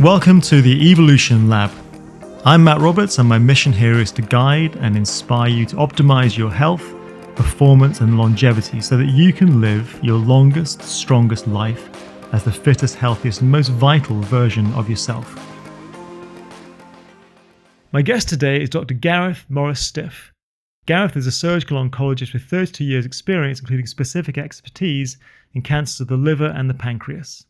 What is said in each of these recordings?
Welcome to the Evolution Lab. I'm Matt Roberts, and my mission here is to guide and inspire you to optimize your health, performance, and longevity so that you can live your longest, strongest life as the fittest, healthiest, and most vital version of yourself. My guest today is Dr. Gareth Morris-Stiff. Gareth is a surgical oncologist with 32 years' experience, including specific expertise in cancers of the liver and the pancreas.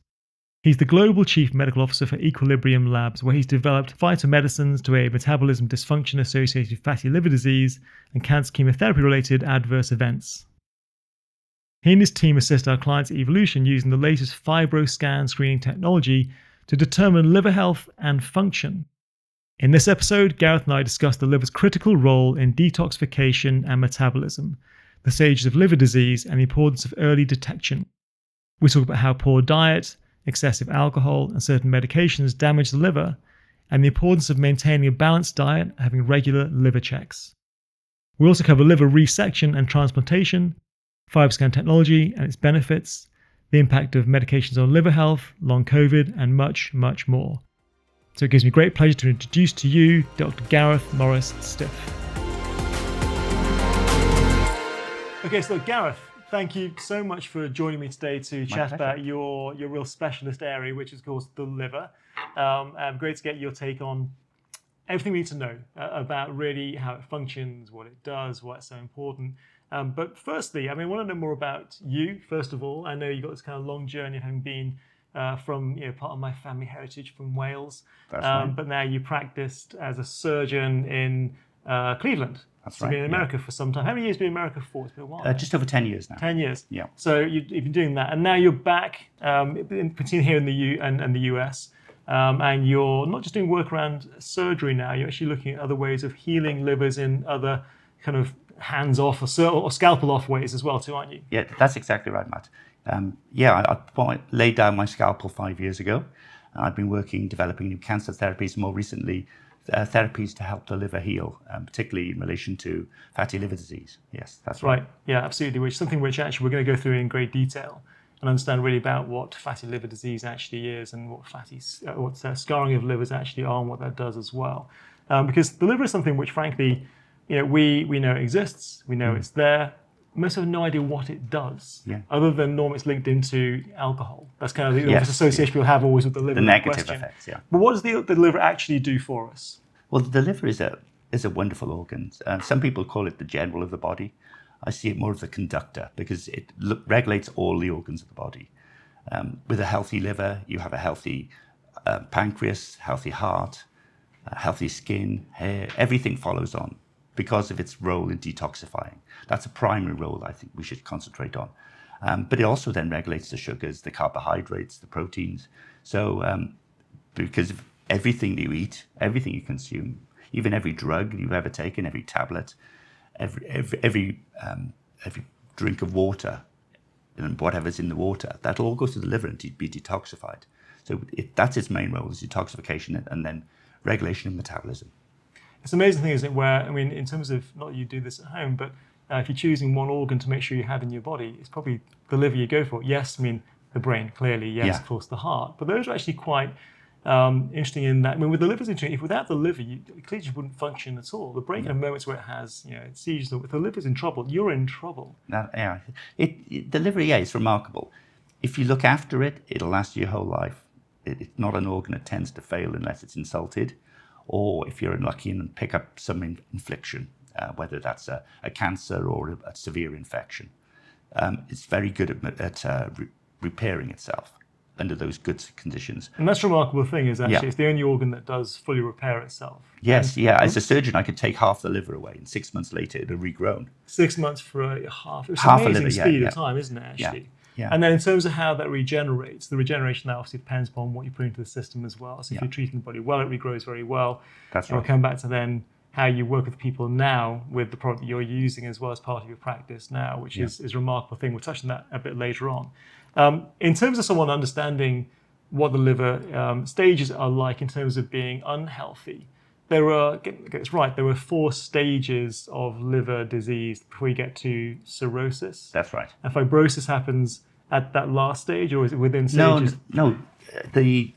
He's the Global Chief Medical Officer for Equilibrium Labs, where he's developed phytomedicines to aid metabolism dysfunction associated with fatty liver disease and cancer chemotherapy-related adverse events. He and his team assist our clients at Evolution using the latest FibroScan screening technology to determine liver health and function. In this episode, Gareth and I discuss the liver's critical role in detoxification and metabolism, the stages of liver disease, and the importance of early detection. We talk about how poor diet, excessive alcohol, and certain medications damage the liver, and the importance of maintaining a balanced diet and having regular liver checks. We also cover liver resection and transplantation, FibroScan technology and its benefits, the impact of medications on liver health, long COVID, and much, much more. So it gives me great pleasure to introduce to you Dr. Gareth Morris-Stiff. Okay, so Gareth, thank you so much for joining me today to chat about your real specialist area, which is, of course, the liver. Great to get your take on everything we need to know about really how it functions, what it does, why it's so important. But firstly, I want to know more about you, first of all. I know you've got this kind of long journey of having been from part of my family heritage from Wales. That's right. But now you practiced as a surgeon in Cleveland. That's So right. you've been in America for some time. How many years have you been in America for? It's been a while. Just over 10 years now. 10 years. Yeah. So you've been doing that, and now you're back, between here and the US, and you're not just doing work around surgery now. You're actually looking at other ways of healing livers in other kind of hands-off or scalpel-off ways as well, too, aren't you? Yeah, that's exactly right, Matt. I laid down my scalpel 5 years ago. I've been developing new cancer therapies, more recently therapies to help the liver heal, particularly in relation to fatty liver disease. Yes, that's right. Yeah, absolutely. Which is something which actually we're going to go through in great detail and understand really about what fatty liver disease actually is and what scarring of livers actually are and what that does as well. Because the liver is something which, frankly, we know it exists, we know it's there. Most have no idea what it does, other than normally it's linked into alcohol. That's kind of the association people have always with the liver. The negative effects, But what does the liver actually do for us? Well, the liver is a wonderful organ. Some people call it the general of the body. I see it more as a conductor because it regulates all the organs of the body. With a healthy liver, you have a healthy pancreas, healthy heart, healthy skin, hair, everything follows on, because of its role in detoxifying. That's a primary role I think we should concentrate on. But it also then regulates the sugars, the carbohydrates, the proteins. So because of everything you eat, everything you consume, even every drug you've ever taken, every tablet, every drink of water, and whatever's in the water, that'll all go to the liver and be detoxified. So that's its main role, is detoxification and then regulation of metabolism. It's an amazing thing, isn't it, where, in terms of, not that you do this at home, but if you're choosing one organ to make sure you have in your body, it's probably the liver you go for. Yes, the brain, clearly, yes, of course, the heart. But those are actually quite interesting in that, with the liver's interesting, if without the liver, you clearly wouldn't function at all. The brain can have moments where it has, it seizures, if the liver's in trouble, you're in trouble. The liver, is remarkable. If you look after it, it'll last you your whole life. It's not an organ that tends to fail unless it's insulted, or if you're unlucky and pick up some infliction, whether that's a cancer or a severe infection. It's very good at repairing itself under those good conditions. And that's a remarkable thing, is actually it's the only organ that does fully repair itself. Yes, As a surgeon, I could take half the liver away, and 6 months later, it had regrown. 6 months for half. It's half amazing a liver, speed of time, isn't it, actually? Yeah. And then in terms of how that regenerates, the regeneration now obviously depends upon what you put into the system as well. So if you're treating the body well, it regrows very well. That's right. We'll come back to then how you work with people now with the product that you're using as well as part of your practice now, which is a remarkable thing. We'll touch on that a bit later on. In terms of someone understanding what the liver stages are like in terms of being unhealthy, there are 4 stages of liver disease before you get to cirrhosis. That's right. And fibrosis happens at that last stage, or is it within No, stages? no. The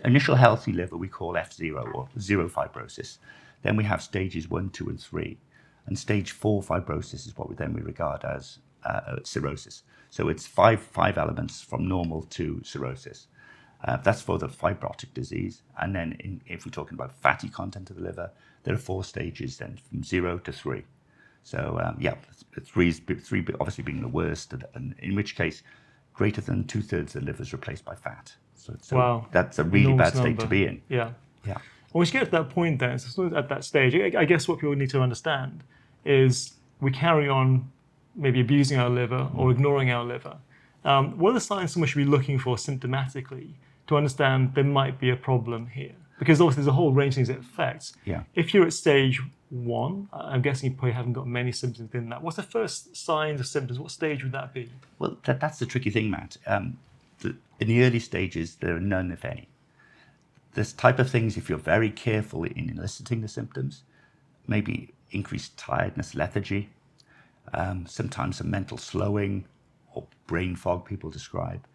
initial healthy liver we call F0 or zero fibrosis. Then we have stages 1, 2, and 3. And stage 4 fibrosis is what we regard as cirrhosis. So it's five elements from normal to cirrhosis. That's for the fibrotic disease. And then if we're talking about fatty content of the liver, there are 4 stages then from 0 to 3. So three obviously being the worst, and in which case greater than 2/3 of the liver is replaced by fat. So Wow, that's a really enormous bad state number. to be in. Yeah. Yeah. When we get to that point then, so at that stage, I guess what people need to understand is we carry on maybe abusing our liver or ignoring our liver. What are the signs someone should be looking for symptomatically to understand there might be a problem here? Because obviously there's a whole range of things it affects. Yeah. If you're at stage 1, I'm guessing you probably haven't got many symptoms within that. What's the first signs or symptoms? What stage would that be? Well, that's the tricky thing, Matt. In the early stages, there are none, if any. This type of things, if you're very careful in eliciting the symptoms, maybe increased tiredness, lethargy, sometimes some mental slowing or brain fog people describe.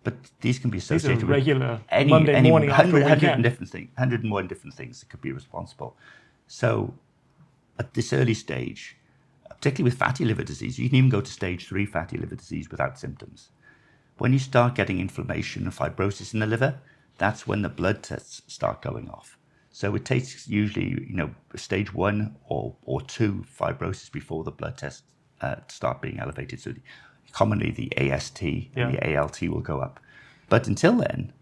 But these can be associated These are regular with Monday morning after a 100 weekend. different things, 101 different things that could be responsible. So at this early stage, particularly with fatty liver disease, you can even go to stage 3 fatty liver disease without symptoms. When you start getting inflammation and fibrosis in the liver, that's when the blood tests start going off. So it takes usually, stage 1 or 2 fibrosis before the blood tests start being elevated. So commonly the AST and the ALT will go up. But until then,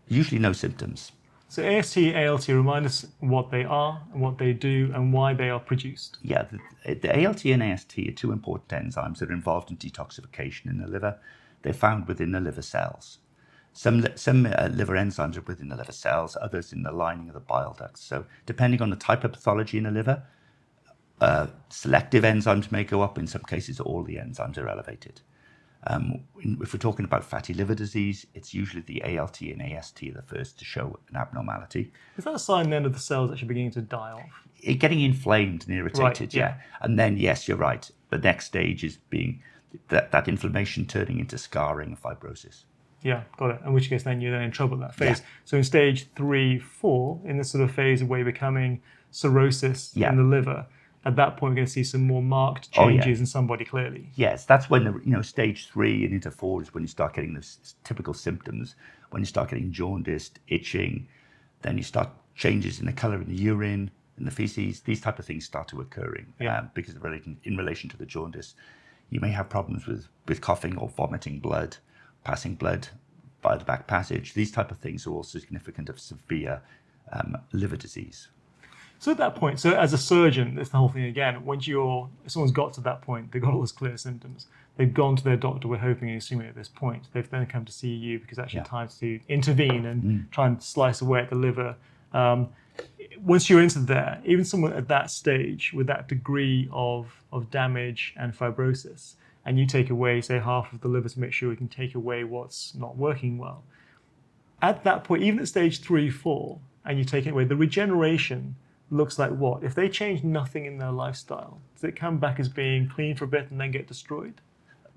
usually no symptoms. So AST, ALT, remind us what they are, and what they do, and why they are produced. Yeah, the ALT and AST are 2 important enzymes that are involved in detoxification in the liver. They're found within the liver cells. Some liver enzymes are within the liver cells, others in the lining of the bile ducts. So depending on the type of pathology in the liver, selective enzymes may go up. In some cases, all the enzymes are elevated. If we're talking about fatty liver disease, it's usually the ALT and AST are the first to show an abnormality. Is that a sign then of the cells actually beginning to die off? Getting inflamed and irritated, Right, yeah. And then, yes, you're right. The next stage is being that inflammation turning into scarring and fibrosis. Yeah, got it. In which case then you're then in trouble at that phase. Yeah. So in stage 3, 4, in this sort of phase of where you're becoming cirrhosis in the liver, at that point we're going to see some more marked changes in somebody clearly. Yes, that's when stage 3 and into 4 is when you start getting those typical symptoms. When you start getting jaundiced, itching, then you start changes in the color in the urine, in the feces. These type of things start to occurring because in relation to the jaundice. You may have problems with coughing or vomiting blood, passing blood by the back passage. These type of things are also significant of severe liver disease. So at that point, so as a surgeon, it's the whole thing again. If someone's got to that point, they've got all those clear symptoms, they've gone to their doctor, we're hoping and assuming at this point, they've then come to see you because actually time to intervene and try and slice away at the liver. Once you're into there, even someone at that stage with that degree of damage and fibrosis, and you take away, say, half of the liver to make sure we can take away what's not working well, at that point, even at stage 3, 4, and you take it away, the regeneration looks like what? If they change nothing in their lifestyle, does it come back as being clean for a bit and then get destroyed?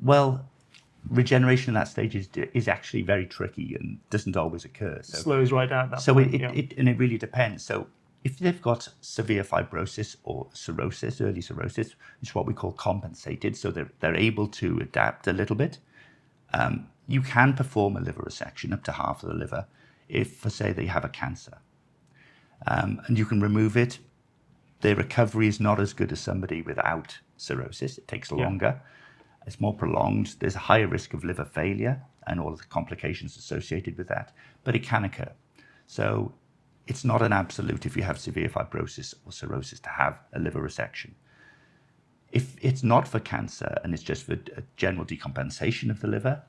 Well, regeneration at that stage is actually very tricky and doesn't always occur. So slows right down at that point. It really depends. So if they've got severe fibrosis or cirrhosis, early cirrhosis, it's what we call compensated. So they're able to adapt a little bit. You can perform a liver resection up to half of the liver if, for say, they have a cancer. And you can remove it. Their recovery is not as good as somebody without cirrhosis. It takes longer. It's more prolonged. There's a higher risk of liver failure and all of the complications associated with that, but it can occur. So it's not an absolute if you have severe fibrosis or cirrhosis to have a liver resection. If it's not for cancer and it's just for a general decompensation of the liver,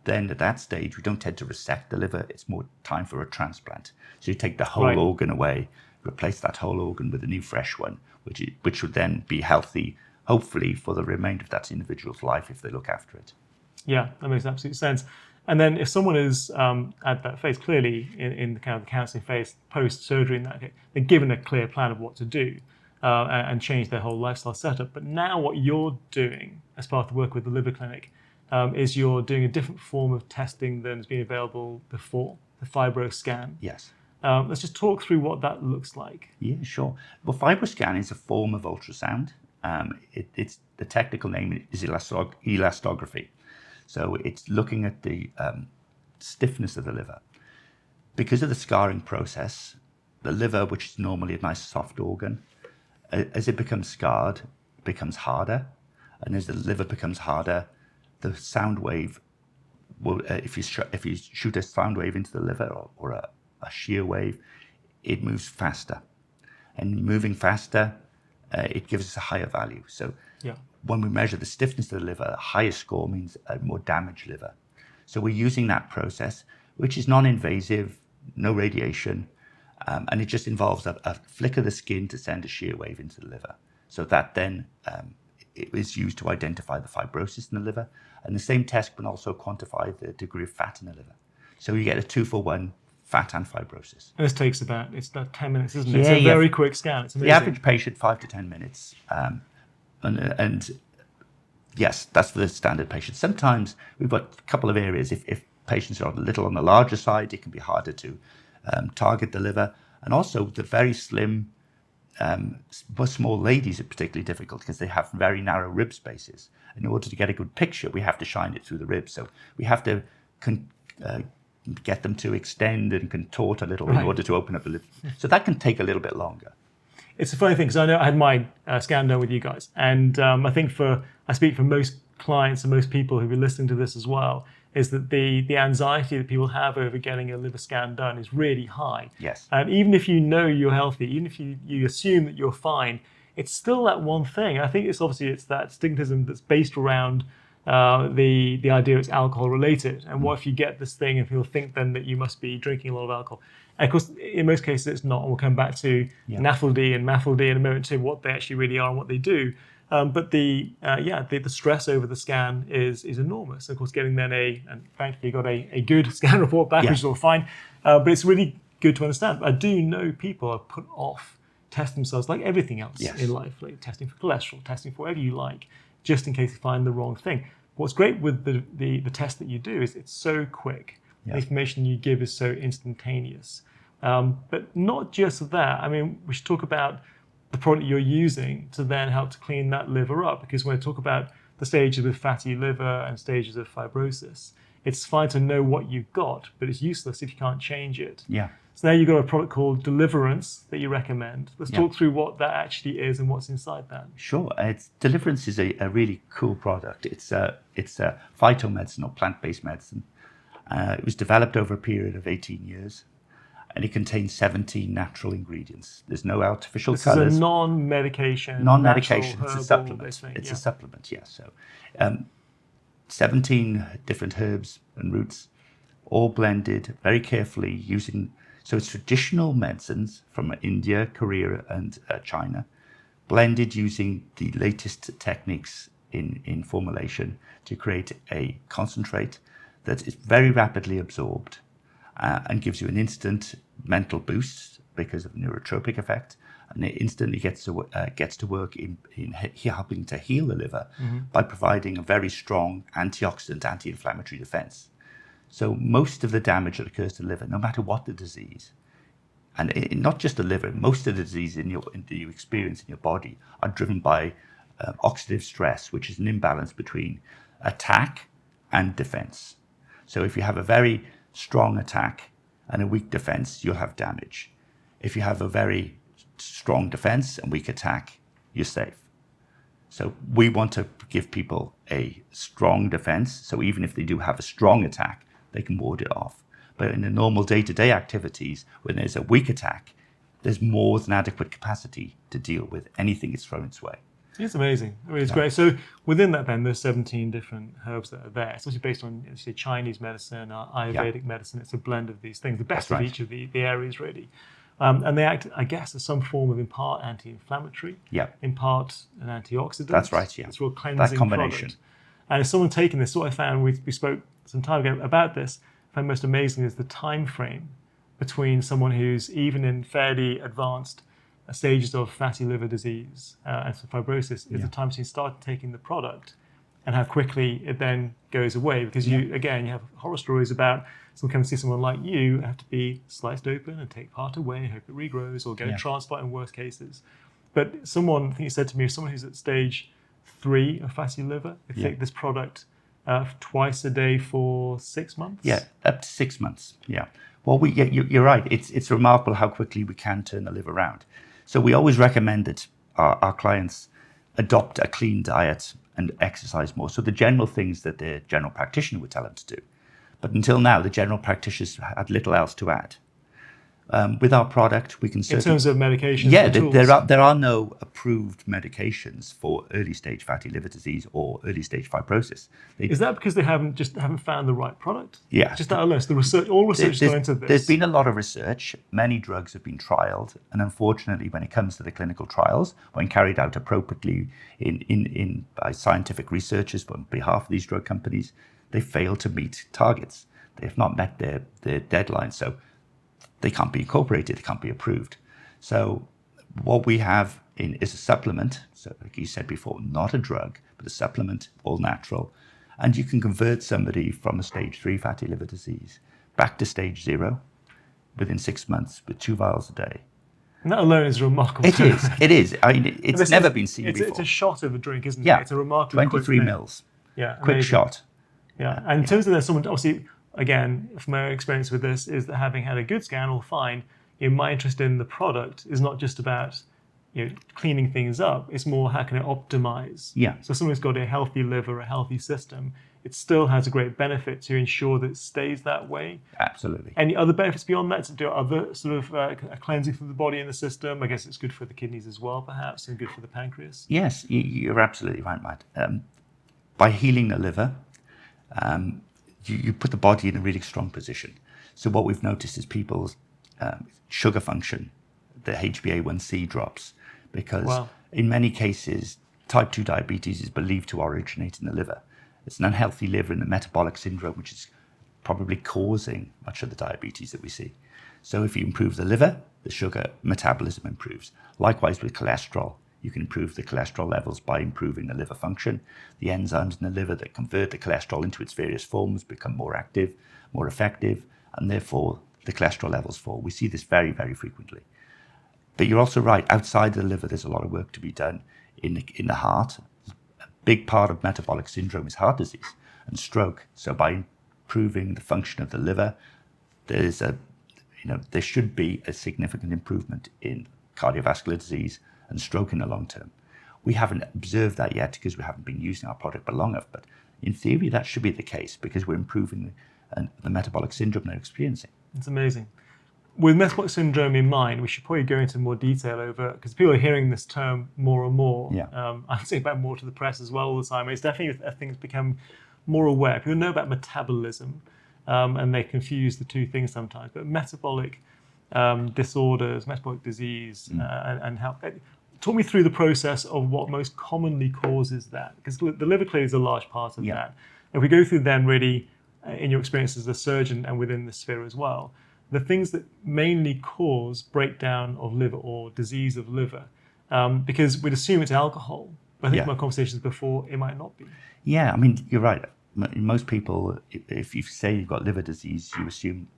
then at that stage, we don't tend to resect the liver. It's more time for a transplant. So you take the whole organ away, replace that whole organ with a new fresh one, which would then be healthy, hopefully, for the remainder of that individual's life if they look after it. Yeah, that makes absolute sense. And then if someone is at that phase, clearly in the kind of the counselling phase, post-surgery, in that case, they're given a clear plan of what to do and change their whole lifestyle setup. But now what you're doing as part of the work with the liver clinic, is you're doing a different form of testing than has been available before, the FibroScan. Yes. Let's just talk through what that looks like. Yeah, sure. Well, FibroScan is a form of ultrasound. It's the technical name is elastography. So it's looking at the stiffness of the liver. Because of the scarring process, the liver, which is normally a nice soft organ, as it becomes scarred, becomes harder. And as the liver becomes harder, the sound wave will, if you shoot a sound wave into the liver or a shear wave, it moves faster. And moving faster, it gives us a higher value. So when we measure the stiffness of the liver, a higher score means a more damaged liver. So we're using that process, which is non-invasive, no radiation, and it just involves a flick of the skin to send a shear wave into the liver. So that then it is used to identify the fibrosis in the liver. And the same test can also quantify the degree of fat in the liver. So you get a 2-for-1 fat and fibrosis. And this takes about 10 minutes, isn't it? It's a very quick scan. It's amazing. The average patient, 5 to 10 minutes. And yes, that's for the standard patient. Sometimes we've got a couple of areas. If patients are a little on the larger side, it can be harder to target the liver. And also the very slim, small ladies are particularly difficult because they have very narrow rib spaces. In order to get a good picture, we have to shine it through the ribs. So we have to get them to extend and contort a little in order to open up the lip. So that can take a little bit longer. It's a funny thing because I know I had my scan done with you guys, and I think I speak for most clients and most people who've been listening to this as well, is that the anxiety that people have over getting a liver scan done is really high. Yes. And even if you know you're healthy, even if you assume that you're fine, it's still that one thing. I think it's that stigmatism that's based around the idea it's alcohol related. And what if you get this thing and people think then that you must be drinking a lot of alcohol? And of course, in most cases, it's not. And we'll come back to NAFLD and MAFLD in a moment too, what they actually really are and what they do. But the stress over the scan is enormous. Of course, getting then and thankfully got a good scan report back, which is all fine. But it's really good to understand. I do know people are put off test themselves like everything else in life, like testing for cholesterol, testing for whatever you like, just in case you find the wrong thing. What's great with the test that you do is it's so quick. The information you give is so instantaneous. But not just that. I mean, we should talk about the product you're using to then help to clean that liver up, because when I talk about the stages of fatty liver and stages of fibrosis, it's fine to know what you've got, but it's useless if you can't change it. So now you've got a product called Deliverance that you recommend. Let's talk through what that actually is and what's inside that. Sure. Deliverance is a really cool product. It's a phytomedicine or plant-based medicine. It was developed over a period of 18 years, and it contains 17 natural ingredients. There's no artificial colours. This is a non-medication. Non-medication. It's a supplement. It's a supplement, yes. So 17 different herbs and roots, all blended very carefully using... So it's traditional medicines from India, Korea, and China, blended using the latest techniques in formulation to create a concentrate that is very rapidly absorbed and gives you an instant mental boost because of the neurotropic effect, and it instantly gets to work in helping to heal the liver by providing a very strong antioxidant, anti-inflammatory defense. So most of the damage that occurs to the liver, no matter what the disease, and not just the liver, most of the disease you experience in your body are driven by oxidative stress, which is an imbalance between attack and defense. So if you have a very strong attack and a weak defense, you'll have damage. If you have a very strong defense and weak attack, you're safe. So we want to give people a strong defense, so even if they do have a strong attack, they can ward it off. But in the normal day-to-day activities, when there's a weak attack, there's more than adequate capacity to deal with anything that's thrown its way. It's amazing. I mean, it's great. So within that then, there's 17 different herbs that are there. It's obviously based on, say, Chinese medicine, Ayurvedic medicine. It's a blend of these things, the best of each of the areas, really. And they act, I guess, as some form of in part anti-inflammatory, in part an antioxidant. That's right, It's a real cleansing that combination. Product. And as someone taking this, what I found, we spoke some time ago about this, I find most amazing is the time frame between someone who's even in fairly advanced stages of fatty liver disease and fibrosis is the time since you start taking the product and how quickly it then goes away. Because you have horror stories about someone come to see someone like you have to be sliced open and take part away, hope it regrows, or get a transplant in worst cases. But someone, I think you said to me, someone who's at stage 3 of fatty liver, they take this product twice a day for 6 months? Yeah, up to 6 months. Yeah. Well, you're right. It's remarkable how quickly we can turn the liver around. So we always recommend that our clients adopt a clean diet and exercise more. So the general things that the general practitioner would tell them to do. But until now, the general practitioners had little else to add. With our product, we can certainly... In terms of medications, there are no approved medications for early stage fatty liver disease or early stage fibrosis. Is that because they haven't found the right product? Yeah. Just that list. The research, all research has gone into this. There's been a lot of research. Many drugs have been trialed, and unfortunately, when it comes to the clinical trials, when carried out appropriately by scientific researchers on behalf of these drug companies, they fail to meet targets. They have not met their deadlines. So they can't be incorporated, they can't be approved. So what we have is a supplement, so like you said before, not a drug, but a supplement, all natural. And you can convert somebody from a stage 3 fatty liver disease back to stage 0 within 6 months with 2 vials a day. And that alone is remarkable. It is. I mean, it's never been seen before. It's a shot of a drink, isn't it? Yeah. It's a remarkably 23 mils. Yeah. Quick amazing. shot. Yeah. And in terms of there's someone, obviously, again, from my experience with this, is that having had a good scan, all fine, my interest in the product is not just about cleaning things up. It's more how can it optimize. Yeah. So someone who's got a healthy liver, a healthy system, it still has a great benefit to ensure that it stays that way. Absolutely. Any other benefits beyond that? To do other sort of a cleansing from the body and the system? I guess it's good for the kidneys as well, perhaps, and good for the pancreas. Yes, you're absolutely right, Matt. By healing the liver, you put the body in a really strong position. So what we've noticed is people's sugar function, the HbA1c drops, because in many cases, type 2 diabetes is believed to originate in the liver. It's an unhealthy liver and the metabolic syndrome, which is probably causing much of the diabetes that we see. So if you improve the liver, the sugar metabolism improves. Likewise with cholesterol, you can improve the cholesterol levels by improving the liver function. The enzymes in the liver that convert the cholesterol into its various forms become more active, more effective, and therefore the cholesterol levels fall. We see this very, very frequently. But you're also right, outside the liver, there's a lot of work to be done in the heart. A big part of metabolic syndrome is heart disease and stroke. So by improving the function of the liver, there should be a significant improvement in cardiovascular disease and stroke in the long term. We haven't observed that yet because we haven't been using our product for long enough, but in theory that should be the case because we're improving the metabolic syndrome they're experiencing. It's amazing. With metabolic syndrome in mind, we should probably go into more detail over, because people are hearing this term more and more. Yeah. I'm saying about more to the press as well all the time. It's definitely a thing that's become more aware. People know about metabolism, and they confuse the two things sometimes. But metabolic disorders, metabolic disease, and how... Talk me through the process of what most commonly causes that, because the liver clearly is a large part of that. If we go through then really, in your experience as a surgeon and within the sphere as well, the things that mainly cause breakdown of liver or disease of liver, because we'd assume it's alcohol, but I think from our conversations before, it might not be. Yeah, I mean, you're right. Most people, if you say you've got liver disease, you assume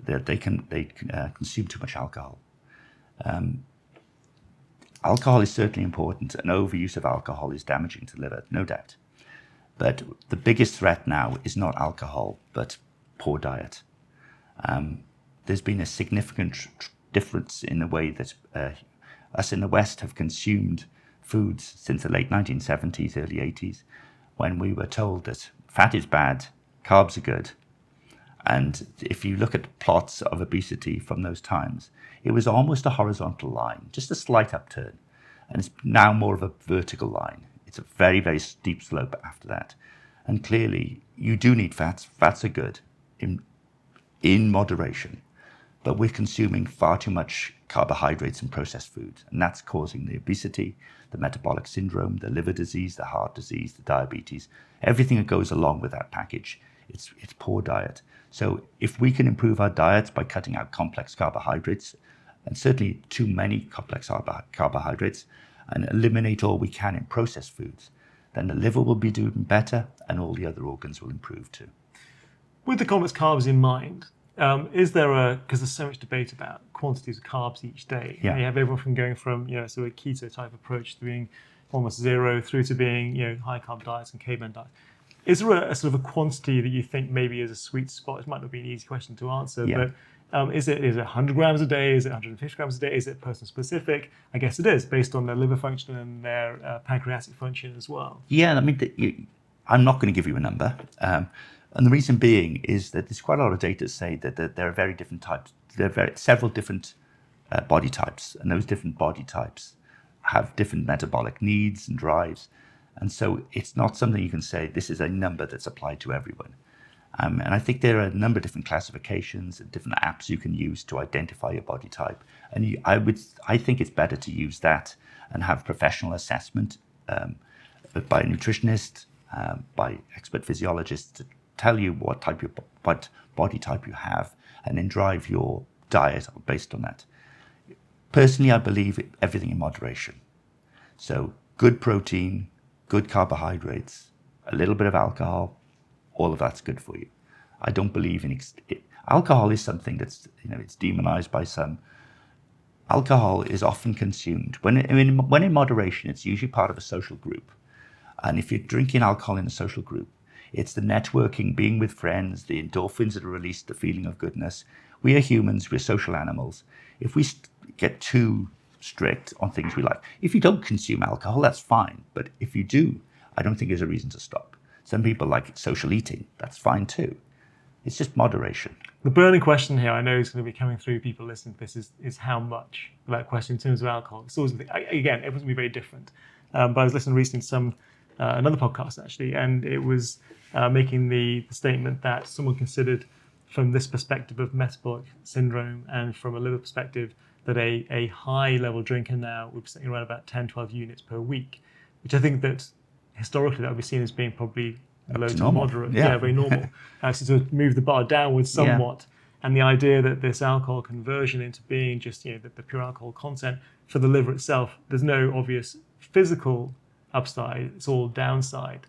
that they consume too much alcohol. Alcohol is certainly important, and overuse of alcohol is damaging to the liver, no doubt. But the biggest threat now is not alcohol, but poor diet. There's been a significant difference in the way that us in the West have consumed foods since the late 1970s, early 80s, when we were told that fat is bad, carbs are good. And if you look at plots of obesity from those times, it was almost a horizontal line, just a slight upturn. And it's now more of a vertical line. It's a very, very steep slope after that. And clearly, you do need fats. Fats are good in moderation. But we're consuming far too much carbohydrates and processed foods. And that's causing the obesity, the metabolic syndrome, the liver disease, the heart disease, the diabetes, everything that goes along with that package. It's poor diet. So if we can improve our diets by cutting out complex carbohydrates, and certainly too many complex carbohydrates, and eliminate all we can in processed foods, then the liver will be doing better and all the other organs will improve too. With the complex carbs in mind, is there because there's so much debate about quantities of carbs each day. Yeah. You have everyone from going from sort of a keto type approach to being almost zero through to being high carb diets and caveman diets. Is there a sort of a quantity that you think maybe is a sweet spot? It might not be an easy question to answer, but is it 100 grams a day? Is it 150 grams a day? Is it person specific? I guess it is, based on their liver function and their pancreatic function as well. Yeah, I mean, I'm not going to give you a number. And the reason being is that there's quite a lot of data to say that there are very different types. There are several different body types, and those different body types have different metabolic needs and drives. And so it's not something you can say, this is a number that's applied to everyone. And I think there are a number of different classifications and different apps you can use to identify your body type. And I think it's better to use that and have professional assessment by a nutritionist, by expert physiologists to tell you what body type you have, and then drive your diet based on that. Personally, I believe everything in moderation. So good protein, good carbohydrates, a little bit of alcohol, all of that's good for you. I don't believe in alcohol is something that's it's demonized by some. Alcohol is often consumed when in moderation. It's usually part of a social group, and if you're drinking alcohol in a social group, it's the networking, being with friends, the endorphins that are released, the feeling of goodness. We are humans, we're social animals. If we get too strict on things we like, if you don't consume alcohol, that's fine. But if you do, I don't think there's a reason to stop. Some people like social eating, that's fine too. It's just moderation. The burning question here, I know is going to be coming through people listening to this, is how much, that question in terms of alcohol. It's always, again, everyone's going to be very different. But I was listening recently to another podcast actually, and it was making the statement that someone considered from this perspective of metabolic syndrome and from a liver perspective that a high level drinker now would be sitting around about 10, 12 units per week, which I think that historically that would be seen as being probably low to moderate, very normal. So to move the bar downwards somewhat, and the idea that this alcohol conversion into being just the pure alcohol content for the liver itself, there's no obvious physical upside, it's all downside.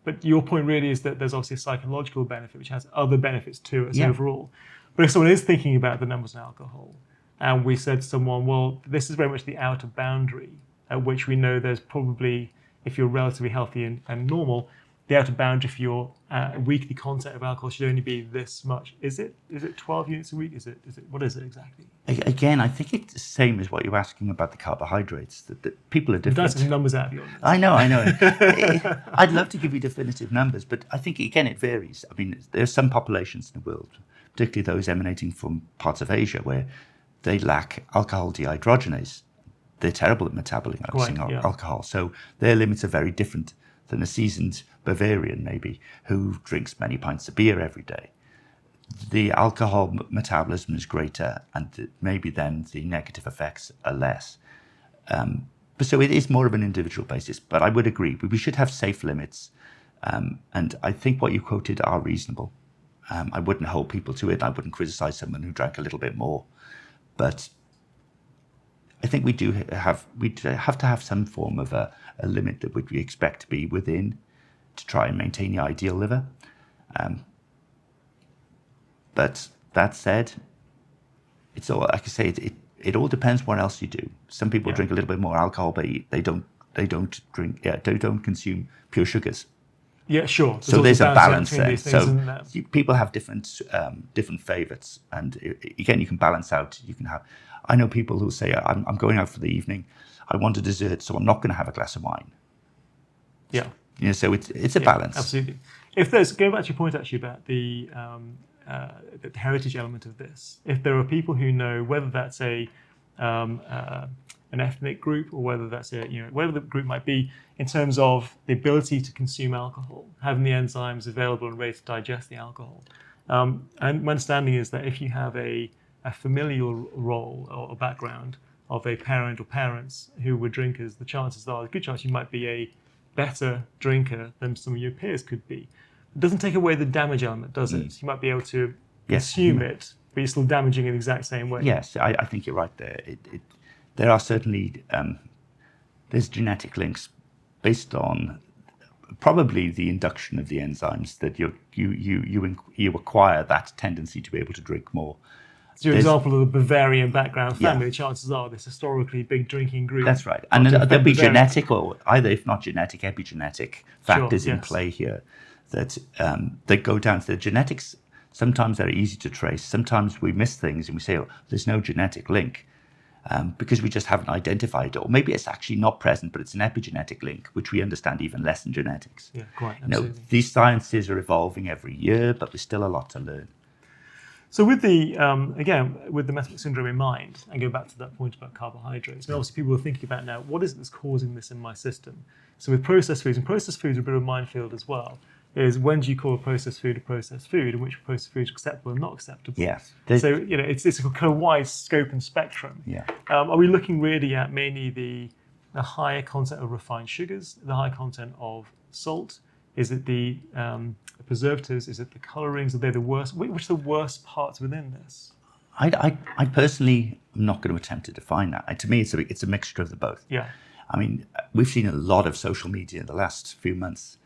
But your point really is that there's obviously a psychological benefit which has other benefits to us overall. But if someone is thinking about the numbers in alcohol, and we said to someone, well, this is very much the outer boundary at which we know there's probably, if you're relatively healthy and normal, the outer boundary for your weekly content of alcohol should only be this much. Is it 12 units a week? Is it what is it exactly? Again, I think it's the same as what you're asking about the carbohydrates. That people are different. That's some numbers out of your. I know. I'd love to give you definitive numbers, but I think again it varies. I mean, there are some populations in the world, particularly those emanating from parts of Asia, where they lack alcohol dehydrogenase. They're terrible at metabolizing alcohol, so their limits are very different than a seasoned Bavarian, maybe, who drinks many pints of beer every day. The alcohol metabolism is greater, and maybe then the negative effects are less. But so it is more of an individual basis. But I would agree, we should have safe limits. And I think what you quoted are reasonable. I wouldn't hold people to it. I wouldn't criticize someone who drank a little bit more. But I think we have to have some form of a limit that we expect to be within to try and maintain the ideal liver. But that said, it's all, like I say, it all depends what else you do. Some people drink a little bit more alcohol, but they don't consume pure sugars. Yeah, sure. So there's a balance there. So people have different favorites, and again, you can balance out. You can have. I know people who say, "I'm going out for the evening. I want a dessert, so I'm not going to have a glass of wine." Yeah. So it's a balance. Absolutely. If there's going back to your point actually about the heritage element of this, if there are people who know whether that's an ethnic group or whether that's whatever the group might be, in terms of the ability to consume alcohol, having the enzymes available and ready to digest the alcohol. And my understanding is that if you have a familial role or background of a parent or parents who were drinkers, the chances are, a good chance you might be a better drinker than some of your peers could be. It doesn't take away the damage element, does it? You might be able to consume it, but you're still damaging in the exact same way. Yes, I think you're right there. There are certainly, there's genetic links based on probably the induction of the enzymes that you acquire that tendency to be able to drink more. So your example of the Bavarian background family, Yeah. the chances are this historically big drinking group. That's right. And then there'll be genetic, or either, if not genetic, epigenetic factors in play here that go down to the genetics. Sometimes they're easy to trace. Sometimes we miss things and we say, oh, there's no genetic link because we just haven't identified it. Or maybe it's actually not present, but it's an epigenetic link, which we understand even less in genetics. Yeah, quite. Absolutely. These sciences are evolving every year, but there's still a lot to learn. So with the, again, with the metabolic syndrome in mind, and go back to that point about carbohydrates, and obviously people are thinking about now, what is it that's causing this in my system? So with processed foods, and processed foods are a bit of a minefield as well, is when do you call a processed food, and which processed food is acceptable and not acceptable? Yes. So, it's a kind of wide scope and spectrum. Yeah. Are we looking really at mainly the higher content of refined sugars, the high content of salt? Is it the preservatives? Is it the colorings? Are they the worst? Which are the worst parts within this? I personally am not going to attempt to define that. To me, it's a mixture of the both. Yeah. I mean, we've seen a lot of social media in the last few months,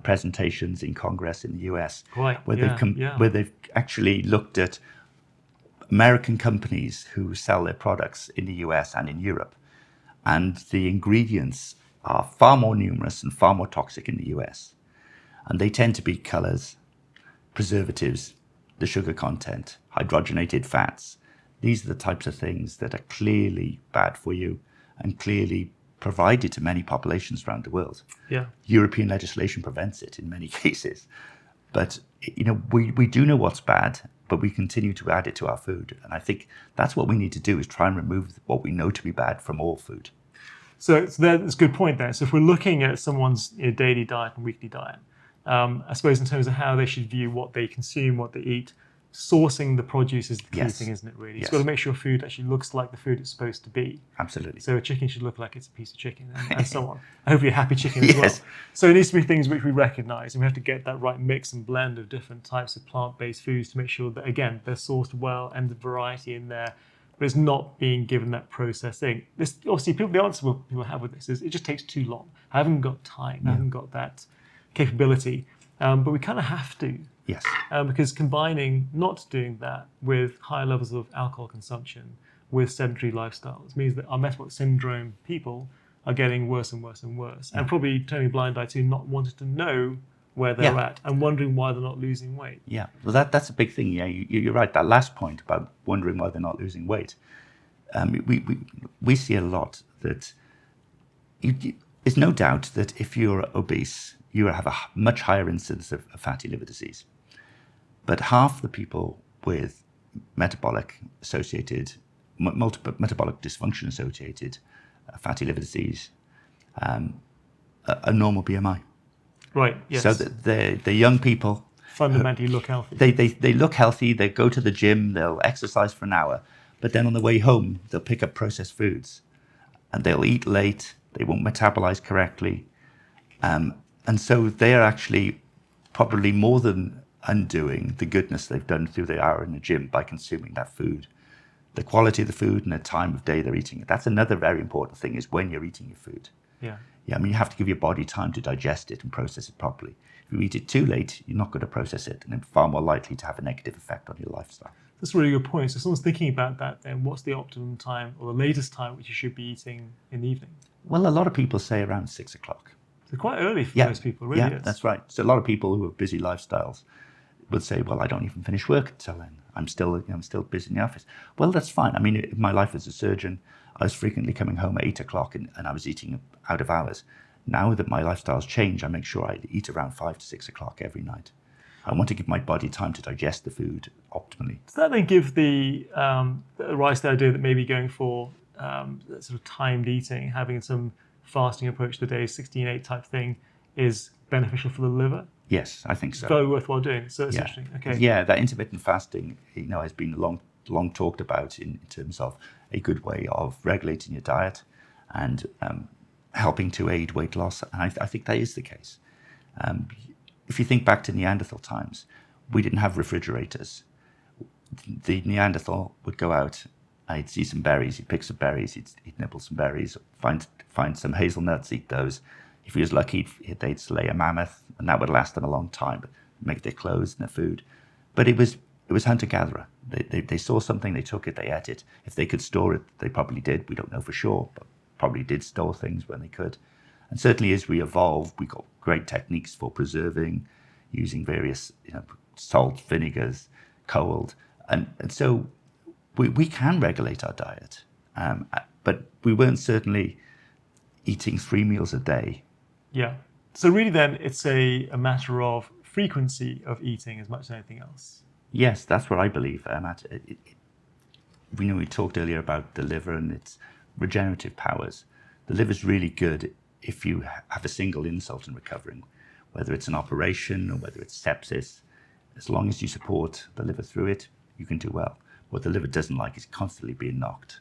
presentations in Congress in the US, where they've actually looked at American companies who sell their products in the US and in Europe, and the ingredients are far more numerous and far more toxic in the US. And they tend to be colors, preservatives, the sugar content, hydrogenated fats. These are the types of things that are clearly bad for you and clearly provided to many populations around the world. Yeah. European legislation prevents it in many cases. But we do know what's bad, but we continue to add it to our food. And I think that's what we need to do, is try and remove what we know to be bad from all food. So that's a good point there. So if we're looking at someone's daily diet and weekly diet, I suppose in terms of how they should view what they consume, what they eat, sourcing the produce is the key thing, isn't it, really? You've got to make sure food actually looks like the food it's supposed to be. Absolutely. So a chicken should look like it's a piece of chicken and so on. Hopefully a happy chicken as well. So it needs to be things which we recognise, and we have to get that right mix and blend of different types of plant-based foods to make sure that, again, they're sourced well and the variety in there, but it's not being given that processing. This, obviously, the answer people have with this is it just takes too long. I haven't got time. I haven't got that capability. But we kind of have to. Yes. Because combining not doing that with high levels of alcohol consumption with sedentary lifestyles means that our metabolic syndrome people are getting worse and worse and worse, and probably turning a blind eye to not wanting to know where they're at and wondering why they're not losing weight. Yeah, well, that's a big thing. Yeah, you're right. That last point about wondering why they're not losing weight, we see a lot that there's no doubt that if you're obese, you have a much higher incidence of fatty liver disease. But half the people with metabolic multiple metabolic dysfunction associated fatty liver disease a normal BMI. Right, yes. So the young people fundamentally look healthy. They look healthy, they go to the gym, they'll exercise for an hour, but then on the way home, they'll pick up processed foods and they'll eat late, they won't metabolize correctly. And so they're actually probably more than undoing the goodness they've done through the hour in the gym by consuming that food. The quality of the food and the time of day they're eating it. That's another very important thing, is when you're eating your food. Yeah. Yeah, I mean, you have to give your body time to digest it and process it properly. If you eat it too late, you're not going to process it, and it's far more likely to have a negative effect on your lifestyle. That's a really good point. So if someone's thinking about that, then what's the optimum time or the latest time which you should be eating in the evening? Well, a lot of people say around 6 o'clock. So quite early for most people, really. Yeah, that's right. So a lot of people who have busy lifestyles would say, well, I don't even finish work until then. I'm still busy in the office. Well, that's fine. I mean, in my life as a surgeon, I was frequently coming home at 8 o'clock and I was eating out of hours. Now that my lifestyle's changed, I make sure I eat around 5 to 6 o'clock every night. I want to give my body time to digest the food optimally. Does that then give the rise to the idea that maybe going for that sort of timed eating, having some fasting approach to the day, 16-8 type thing, is beneficial for the liver? Yes, I think so. It's very worthwhile doing. So it's interesting. Okay. Yeah, that intermittent fasting, has been long talked about in terms of a good way of regulating your diet and helping to aid weight loss. And I think that is the case. If you think back to Neanderthal times, we didn't have refrigerators. The Neanderthal would go out, he'd see some berries, he'd pick some berries, he'd nibble some berries, find some hazelnuts, eat those. If he was lucky, they'd slay a mammoth, and that would last them a long time, but make their clothes and their food. But it was hunter-gatherer. They saw something, they took it, they ate it. If they could store it, they probably did. We don't know for sure, but probably did store things when they could. And certainly as we evolved, we got great techniques for preserving, using various salt, vinegars, cold. And so we can regulate our diet. But we weren't certainly eating 3 meals a day. Yeah. So really then it's a matter of frequency of eating as much as anything else. Yes, that's what I believe, Matt. We talked earlier about the liver and its regenerative powers. The liver's really good if you have a single insult in recovering, whether it's an operation or whether it's sepsis. As long as you support the liver through it, you can do well. What the liver doesn't like is constantly being knocked.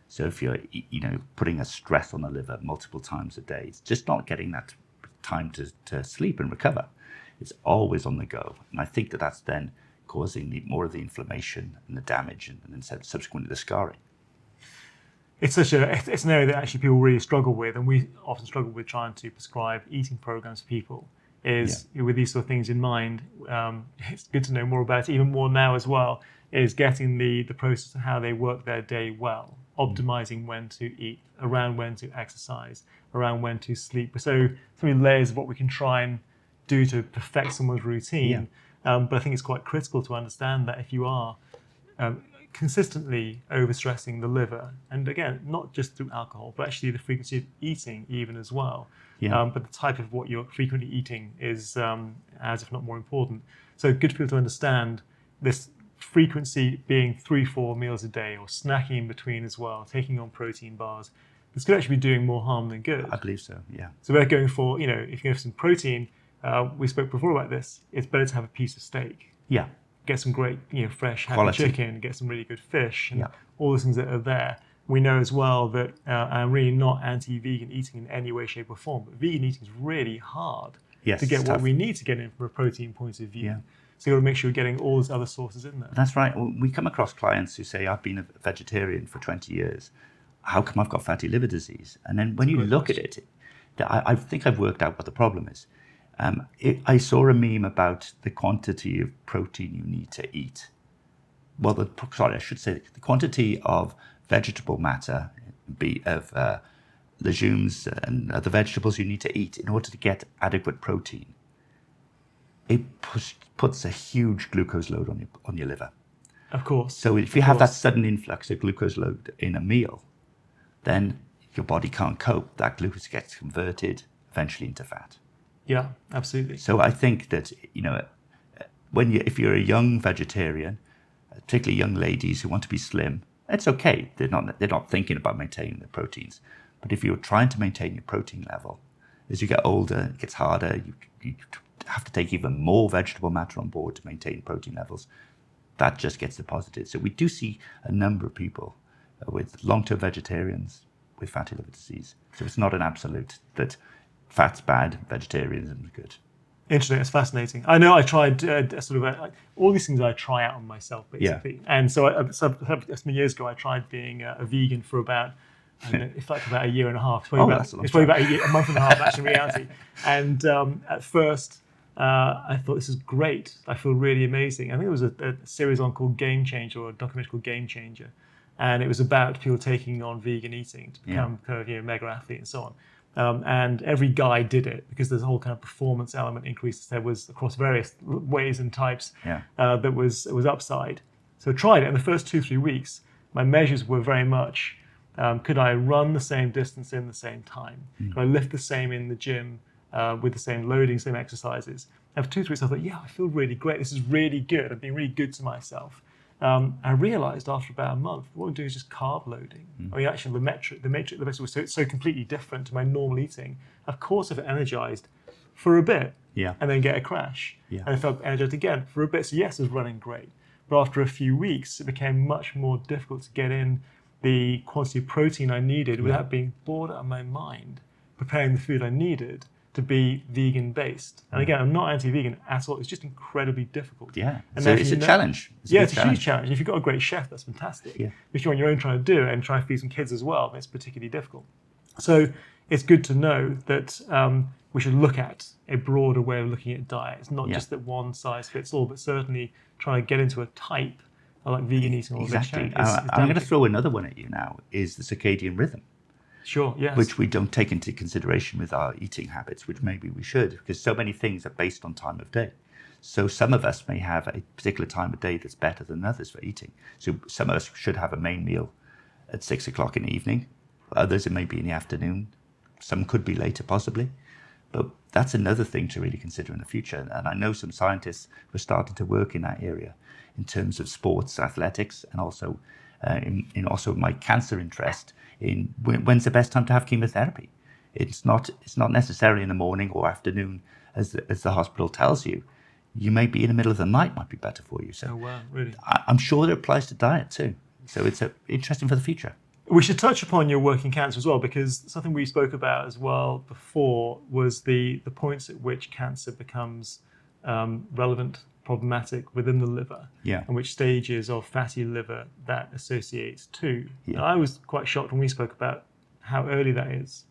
So if you're putting a stress on the liver multiple times a day, it's just not getting that time to sleep and recover. It's always on the go. And I think that's then causing more of the inflammation and the damage and then subsequently the scarring. It's an area that actually people really struggle with, and we often struggle with trying to prescribe eating programs for people. With these sort of things in mind, it's good to know more about it, even more now as well, is getting the process of how they work their day well, optimizing when to eat, around when to exercise, around when to sleep. So many layers of what we can try and do to perfect someone's routine. But I think it's quite critical to understand that if you are consistently overstressing the liver, and again, not just through alcohol, but actually the frequency of eating even as well. But the type of what you're frequently eating is as if not more important. So good for people to understand this frequency being 3-4 meals a day, or snacking in between as well, taking on protein bars. This could actually be doing more harm than good. I believe so, yeah. So we're going for, if you have some protein, we spoke before about this, it's better to have a piece of steak. Yeah. Get some great, fresh happy Quality chicken, get some really good fish, and all those things that are there. We know as well that I'm really not anti-vegan eating in any way, shape, or form, but vegan eating is really hard to get what we need to get in from a protein point of view. Yeah. So you've got to make sure you're getting all those other sources in there. That's right. Well, we come across clients who say, I've been a vegetarian for 20 years. How come I've got fatty liver disease? And then when you look at it, I think I've worked out what the problem is. I saw a meme about the quantity of protein you need to eat. Well, I should say the quantity of vegetable matter, of legumes and other vegetables you need to eat in order to get adequate protein. It puts a huge glucose load on your liver. Of course. So if you have that sudden influx of glucose load in a meal, then your body can't cope. That glucose gets converted eventually into fat. Yeah, absolutely. So I think that if you're a young vegetarian, particularly young ladies who want to be slim, it's okay. They're not thinking about maintaining their proteins. But if you're trying to maintain your protein level, as you get older, it gets harder. You have to take even more vegetable matter on board to maintain protein levels. That just gets deposited. So we do see a number of people with long-term vegetarians with fatty liver disease. So it's not an absolute that fat's bad, vegetarianism is good. Interesting. It's fascinating. I know I tried all these things I try out on myself, basically. Yeah. And so some years ago, I tried being a vegan for about, about a year and a half. It's probably about a month and a half, actually, in reality. And at first, I thought, this is great. I feel really amazing. I think it was a series on called Game Changer, or a documentary called Game Changer. And it was about people taking on vegan eating to become mega athlete and so on. And every guy did it because there's a whole kind of performance element increase there was across various ways and types that was upside. So I tried it. In the first 2-3 weeks, my measures were very much, could I run the same distance in the same time? Could I lift the same in the gym with the same loading, same exercises? After 2-3 weeks, I thought, I feel really great. This is really good. I'm being really good to myself. I realized after about a month, what we're doing is just carb loading. I mean, actually, the metric was so completely different to my normal eating. Of course, I've energized for a bit and then get a crash. And I felt energized again for a bit. So yes, it was running great. But after a few weeks, it became much more difficult to get in the quantity of protein I needed without being bored out of my mind, preparing the food I needed to be vegan-based. And again, I'm not anti-vegan at all. It's just incredibly difficult. Yeah, and so it's a challenge. It's a huge challenge. If you've got a great chef, that's fantastic. If you're on your own trying to do it and try to feed some kids as well, it's particularly difficult. So it's good to know that we should look at a broader way of looking at diet. It's not just that one size fits all, but certainly trying to get into a type like vegan eating or Exactly. vegetarian is I'm going to throw another one at you now, is the circadian rhythm. Sure, yes. Which we don't take into consideration with our eating habits, which maybe we should, because so many things are based on time of day. So some of us may have a particular time of day that's better than others for eating. So some of us should have a main meal at 6 o'clock in the evening. Others, it may be in the afternoon. Some could be later, possibly. But that's another thing to really consider in the future. And I know some scientists who are starting to work in that area in terms of sports, athletics, and also in also my cancer interest in when's the best time to have chemotherapy. It's not necessarily in the morning or afternoon as the hospital tells you. You may be in the middle of the night might be better for you. So oh, wow, really? I'm sure that applies to diet too. So it's interesting for the future. We should touch upon your work in cancer as well, because something we spoke about as well before was the points at which cancer becomes relevant, problematic within the liver, and which stages of fatty liver that associates to. And I was quite shocked when we spoke about how early that is.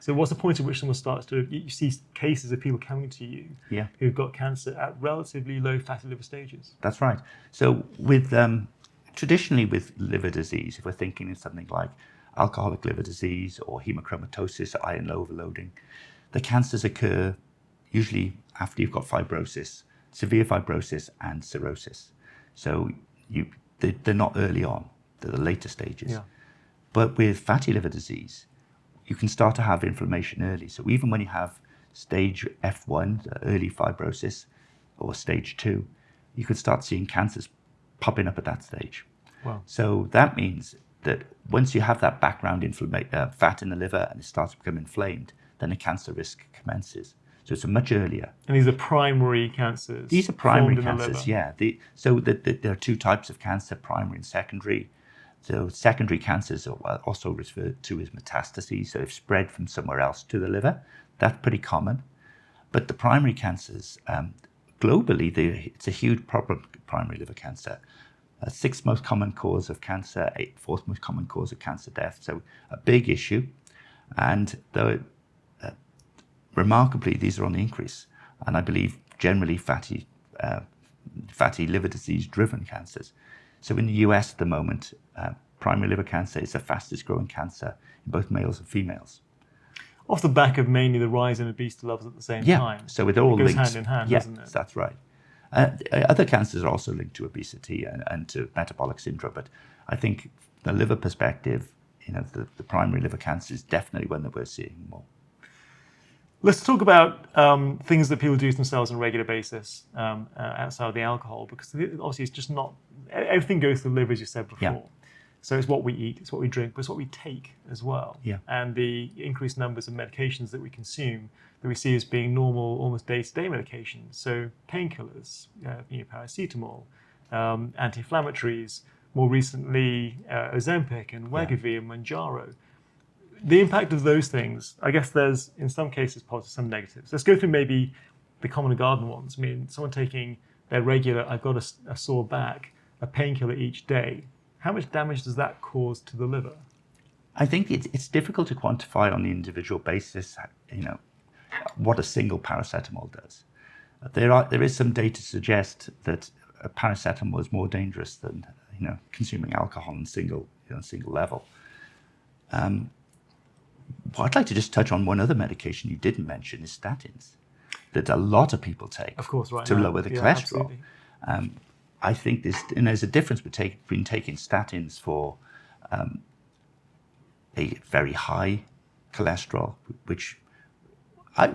So what's the point at which someone starts to, you see cases of people coming to you who've got cancer at relatively low fatty liver stages? That's right. So with traditionally with liver disease, if we're thinking of something like alcoholic liver disease or hemochromatosis, iron overloading, the cancers occur usually after you've got fibrosis, severe fibrosis and cirrhosis. So they're not early on, they're the later stages. But with fatty liver disease, you can start to have inflammation early. So even when you have stage F1, early fibrosis, or stage 2, you could start seeing cancers popping up at that stage. Wow. So that means that once you have that background fat in the liver and it starts to become inflamed, then a cancer risk commences. So it's a much earlier. And these are primary cancers? These are primary cancers, yeah. So there are two types of cancer, primary and secondary. So secondary cancers are also referred to as metastases, so they've spread from somewhere else to the liver. That's pretty common. But the primary cancers, globally, it's a huge problem, primary liver cancer. Sixth most common cause of cancer, fourth most common cause of cancer death. So a big issue. And remarkably, these are on the increase. And I believe generally fatty liver disease-driven cancers. So in the US at the moment, primary liver cancer is the fastest growing cancer in both males and females. Off the back of mainly the rise in obesity levels at the same time. So they're all linked. It goes hand in hand, doesn't it? That's right. Other cancers are also linked to obesity and to metabolic syndrome, but I think from the liver perspective, the primary liver cancer is definitely one that we're seeing more. Let's talk about things that people do to themselves on a regular basis outside of the alcohol, because obviously it's just not, everything goes to the liver, as you said before. So it's what we eat, it's what we drink, but it's what we take as well. And the increased numbers of medications that we consume that we see as being normal, almost day-to-day medications. So painkillers, paracetamol, anti-inflammatories, more recently Ozempic and Wegovy and Mounjaro. The impact of those things, I guess there's, in some cases, positive, some negatives. Let's go through maybe the common garden ones. I mean, someone taking their regular, I've got a sore back, a painkiller each day. How much damage does that cause to the liver? I think it's difficult to quantify on the individual basis, what a single paracetamol does. There is some data to suggest that a paracetamol is more dangerous than consuming alcohol on single level. I'd like to just touch on one other medication you didn't mention is statins, that a lot of people take to lower the cholesterol. I think there's a difference between taking statins for a very high cholesterol, which high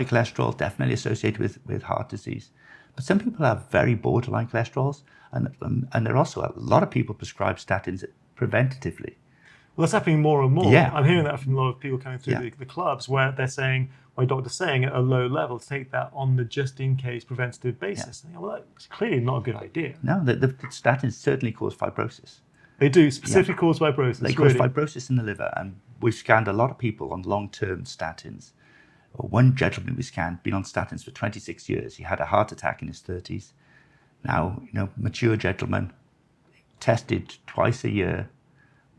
cholesterol definitely associated with heart disease, but some people have very borderline cholesterols, and there are also a lot of people prescribe statins preventatively. Well, that's happening more and more. Yeah. I'm hearing that from a lot of people coming through the clubs where they're saying, my doctor's saying at a low level, to take that on the just-in-case preventative basis. Well, that's clearly not a good idea. No, the statins certainly cause fibrosis. They do, specifically cause fibrosis. They cause fibrosis in the liver, and we've scanned a lot of people on long-term statins. One gentleman we scanned, been on statins for 26 years. He had a heart attack in his 30s. Now, mature gentleman, tested twice a year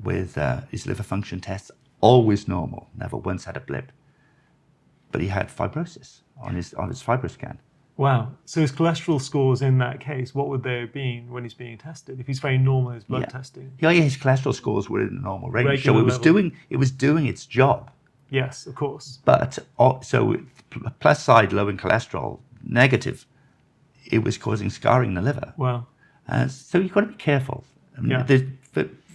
with his liver function tests always normal, never once had a blip. But he had fibrosis on his FibroScan. Wow. So his cholesterol scores in that case, what would they have been when he's being tested? If he's very normal in his blood testing? Yeah, his cholesterol scores were in the normal range. Regular So level. it was doing its job. Yes, of course. But so plus side low in cholesterol, negative, it was causing scarring in the liver. Wow. So you've got to be careful. I mean,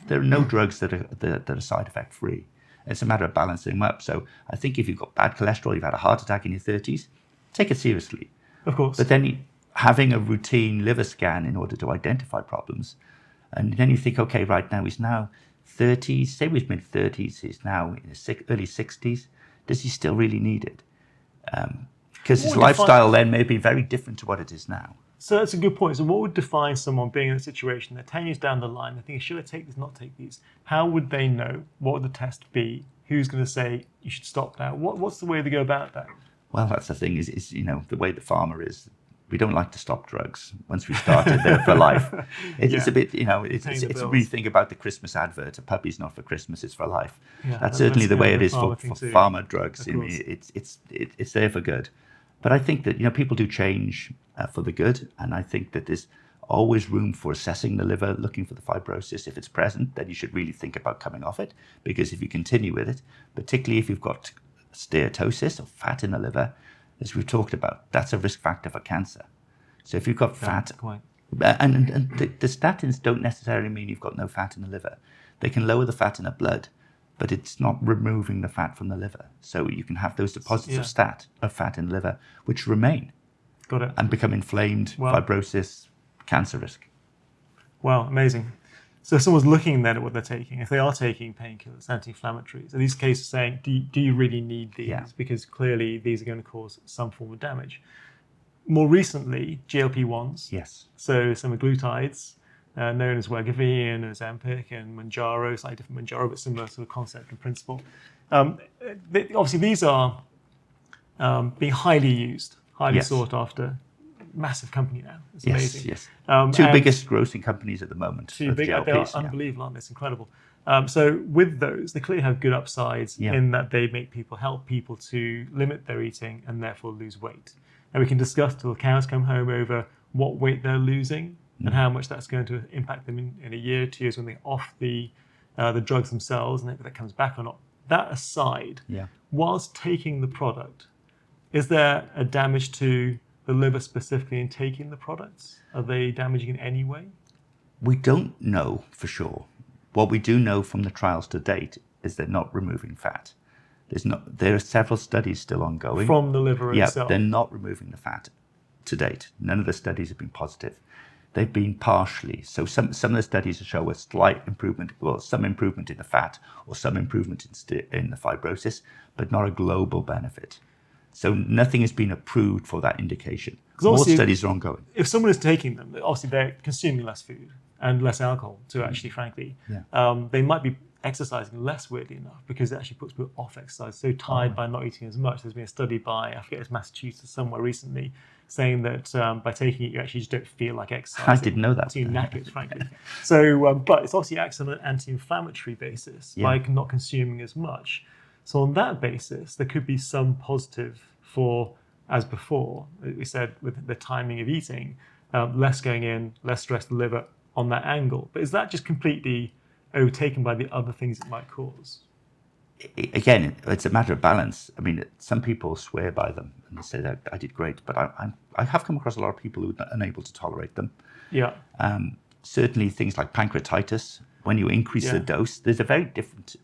there are no drugs that are side effect free. It's a matter of balancing them up. So I think if you've got bad cholesterol, you've had a heart attack in your 30s, take it seriously. Of course. But then having a routine liver scan in order to identify problems, and then you think, okay, right now he's now 30s, say he's mid-30s, he's now in his early 60s. Does he still really need it? Because his lifestyle then may be very different to what it is now. So that's a good point. So what would define someone being in a situation that 10 years down the line, they're thinking, should I take these, not take these? How would they know? What would the test be? Who's going to say, you should stop now? What's the way to go about that? Well, that's the thing is the way the farmer is. We don't like to stop drugs. Once we started, they're for life. It's a bit, it's really think about the Christmas advert. A puppy's not for Christmas, it's for life. Yeah, that's certainly the way it is for pharma drugs. It's there for good. But I think that, people do change for the good. And I think that there's always room for assessing the liver, looking for the fibrosis. If it's present, then you should really think about coming off it. Because if you continue with it, particularly if you've got steatosis or fat in the liver, as we've talked about, that's a risk factor for cancer. So if you've got fat, and the statins don't necessarily mean you've got no fat in the liver. They can lower the fat in the blood, but it's not removing the fat from the liver. So you can have those deposits of fat in the liver, which remain. Got it. And become inflamed, fibrosis, cancer risk. Wow, amazing. So if someone's looking then at what they're taking, if they are taking painkillers, anti-inflammatories, are these cases saying, do you really need these? Yeah. Because clearly these are going to cause some form of damage. More recently, GLP-1s. Yes. So semaglutides, known as Wegovy and Ozempic and Mounjaro, slightly different Mounjaro, but similar sort of concept and principle. Obviously, these are being highly used, highly sought after. Massive company now. It's amazing. Yes. Two biggest grossing companies at the moment. Two big, they are unbelievable, aren't they? It's incredible. So with those, they clearly have good upsides in that they help people to limit their eating and therefore lose weight. And we can discuss till the cows come home over what weight they're losing and how much that's going to impact them in a year, 2 years when they're off the drugs themselves and if that comes back or not. That aside, whilst taking the product, is there a damage to the liver specifically in taking the products? Are they damaging in any way? We don't know for sure. What we do know from the trials to date is they're not removing fat. There are several studies still ongoing. From the liver itself? Yeah, they're not removing the fat to date. None of the studies have been positive. They've been partially. So some of the studies show a slight improvement, some improvement in the fat or some improvement in the fibrosis, but not a global benefit. So nothing has been approved for that indication. More studies are ongoing. If someone is taking them, obviously they're consuming less food and less alcohol too, actually, frankly. They might be exercising less, weirdly enough, because it actually puts people off exercise, so tired by not eating as much. There's been a study by, I forget, it's Massachusetts somewhere recently, saying that by taking it, you actually just don't feel like exercising. I didn't know that. Too knackered, frankly. So, but it's obviously acts on an anti-inflammatory basis by not consuming as much. So on that basis, there could be some positive for, as before, we said with the timing of eating, less going in, less stress to the liver on that angle. But is that just completely overtaken by the other things it might cause? Again, it's a matter of balance. I mean, some people swear by them and they say that I did great, but I have come across a lot of people who are unable to tolerate them. Yeah. Certainly things like pancreatitis, when you increase the dose, there's a very different